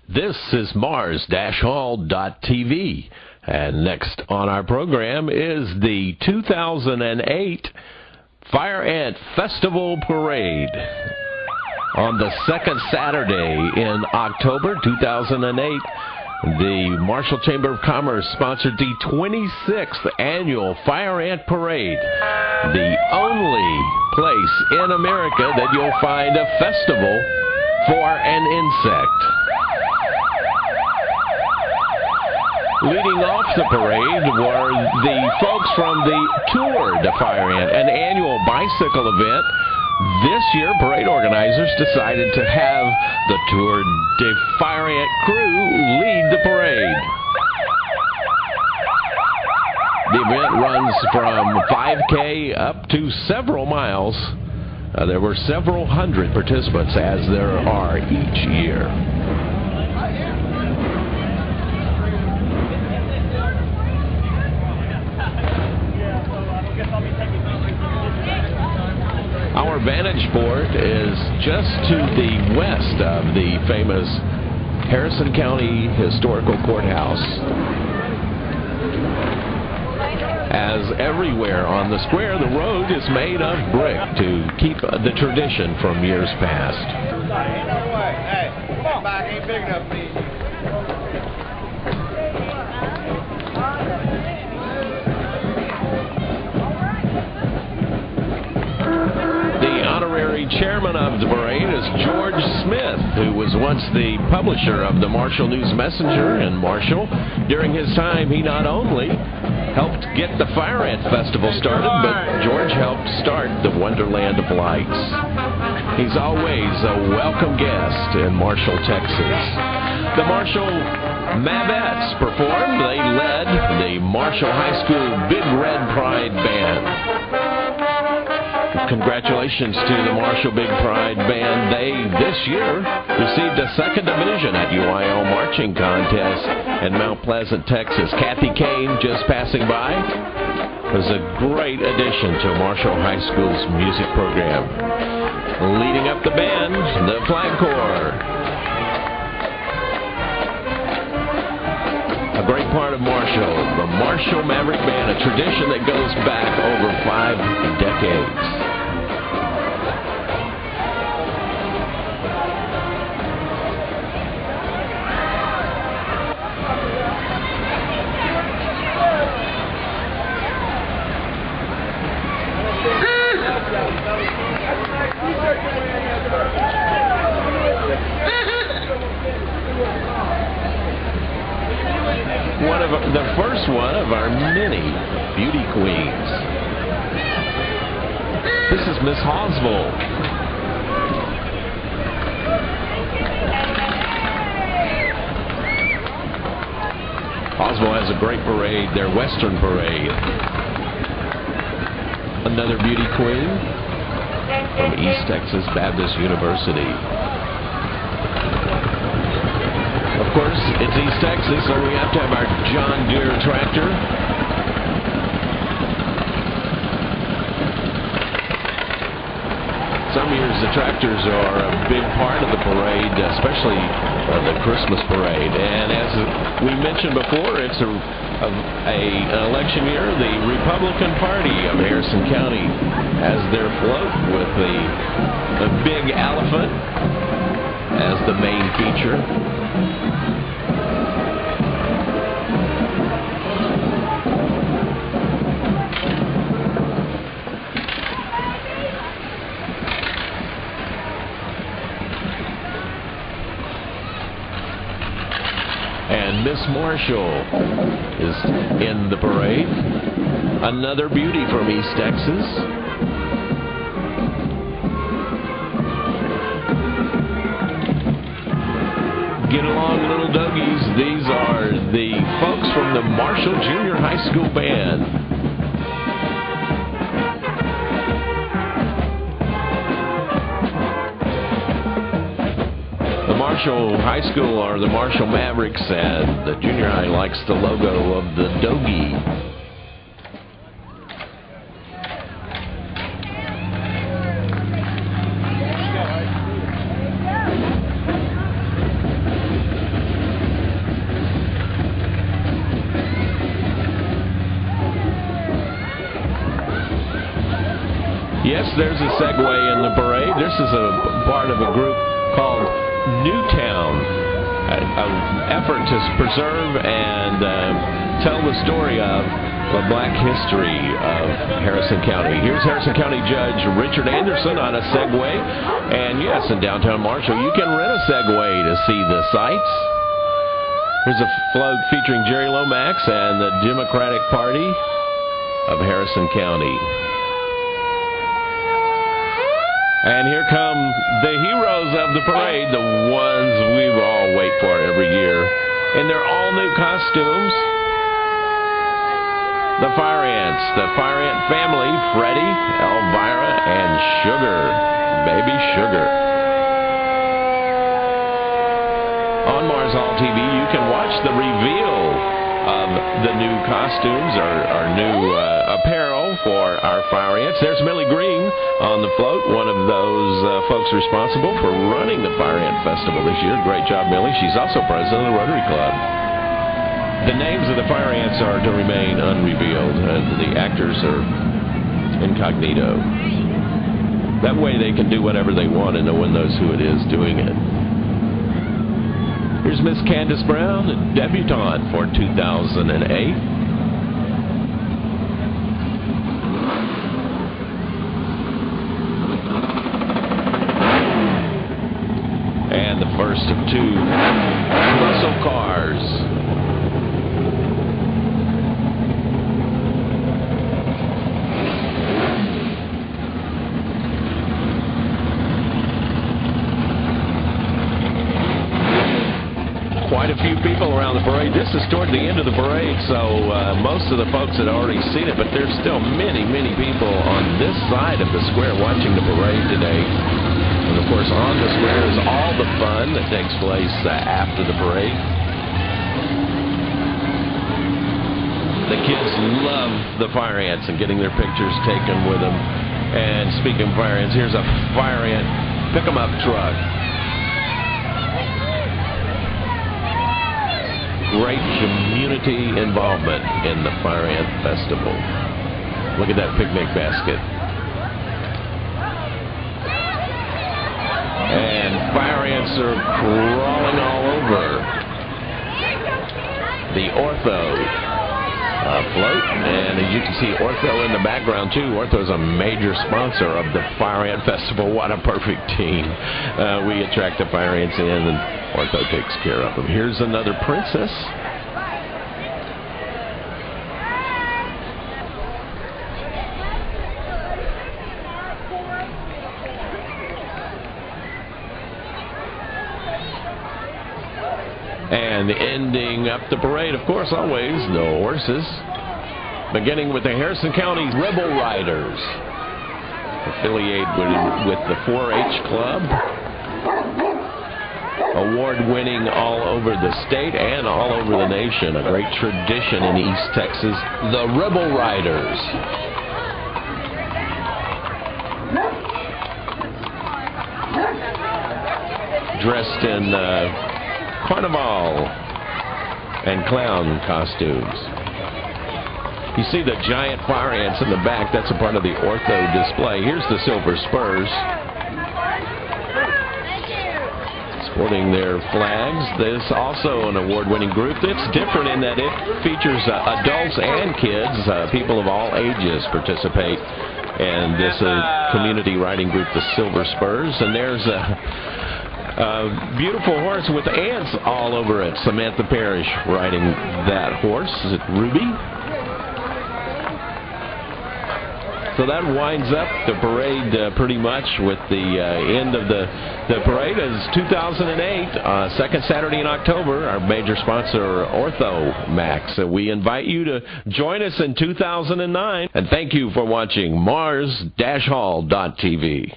This is Mars-Hall.tv, and next on our program is the 2008 Fire Ant Festival Parade. On the second Saturday in October 2008, the Marshall Chamber of Commerce sponsored the 26th Annual Fire Ant Parade, the only place in America that you'll find a festival for an insect. Leading off the parade were the folks from the Tour de Fire Ant, an annual bicycle event. This year, parade organizers decided to have the Tour de Fire Ant crew lead the parade. The event runs from 5K up to several miles. There were several hundred participants, as there are each year. Our vantage point is just to the west of the famous Harrison County Historical Courthouse. As everywhere on the square, the road is made of brick to keep the tradition from years past. Hey, come back, ain't big enough for me. Chairman of the parade is George Smith, who was once the publisher of the Marshall News Messenger in Marshall. During his time, he not only helped get the Fire Ant Festival started, but George helped start the Wonderland of Lights. He's always a welcome guest in Marshall, Texas. The Marshall Mavettes performed. They led the Marshall High School Big Red Pride Band. Congratulations to the Marshall Big Pride Band. They, this year, received a second division at UIL Marching Contest in Mount Pleasant, Texas. Kathy Kane, just passing by, was a great addition to Marshall High School's music program. Leading up the band, the Flag Corps. A great part of Marshall, the Marshall Maverick Band, a tradition that goes back over 5 decades. The first one of our many beauty queens. This is Miss Hosville. Hosville has a great parade, their Western parade. Another beauty queen from East Texas Baptist University. Of course, it's East Texas, so we have to have our John Deere tractor. Some years the tractors are a big part of the parade, especially the Christmas parade. And as we mentioned before, it's an election year. The Republican Party of Harrison County has their float with the big elephant as the main feature. And Miss Marshall is in the parade. Another beauty from East Texas. Get along, little doggies. These are the folks from the Marshall Junior High School Band. Marshall High School are the Marshall Mavericks, and the junior high likes the logo of the doggy. yes, there's a segue in the parade. This is a part of a group called Newtown, an effort to preserve and tell the story of the black history of Harrison County. Here's Harrison County Judge Richard Anderson on a Segway. And yes, in downtown Marshall, you can rent a Segway to see the sights. Here's a float featuring Jerry Lomax and the Democratic Party of Harrison County. And here come the heroes of the parade, the ones we all wait for every year, in their all-new costumes. The Fire Ants, the Fire Ant family, Freddie, Elvira, and Sugar, baby Sugar. On Mars All TV, you can watch the reveal of the new costumes, our new apparel for our Fire Ants. There's Millie Green on the float, one of those folks responsible for running the Fire Ant Festival this year. Great job, Millie. She's also president of the Rotary Club. The names of the Fire Ants are to remain unrevealed, and the actors are incognito. That way they can do whatever they want and no one knows who it is doing it. Here's Miss Candace Brown, a debutante for 2008. And the first of two muscle cars. Quite a few people around the parade. This is toward the end of the parade, so most of the folks had already seen it, but there's still many, many people on this side of the square watching the parade today. And of course, on the square is all the fun that takes place after the parade. The kids love the Fire Ants and getting their pictures taken with them. And speaking of Fire Ants, here's a Fire Ant pick-em-up truck. Great community involvement in the Fire Ant Festival. Look at that picnic basket. And Fire Ants are crawling all over the Ortho float. And as you can see, Ortho in the background too. Ortho is a major sponsor of the Fire Ant Festival. What a perfect team. We attract the Fire Ants in, and Ortho takes care of them. Here's another princess. And ending up the parade, of course, always the horses. Beginning with the Harrison County Rebel Riders, affiliated with the 4-H Club. Award-winning all over the state and all over the nation. A great tradition in East Texas. The Rebel Riders. Dressed in carnival and clown costumes. You see the giant Fire Ants in the back. That's a part of the Ortho display. Here's the Silver Spurs. Sporting their flags. This is also an award-winning group. It's different in that it features adults and kids. People of all ages participate in this community riding group, the Silver Spurs. And there's a beautiful horse with ants all over it. Samantha Parrish riding that horse. Is it Ruby? So that winds up the parade pretty much with the end of the parade as 2008, second Saturday in October. Our major sponsor, Ortho Max. We invite you to join us in 2009. And thank you for watching Mars-Hall.tv.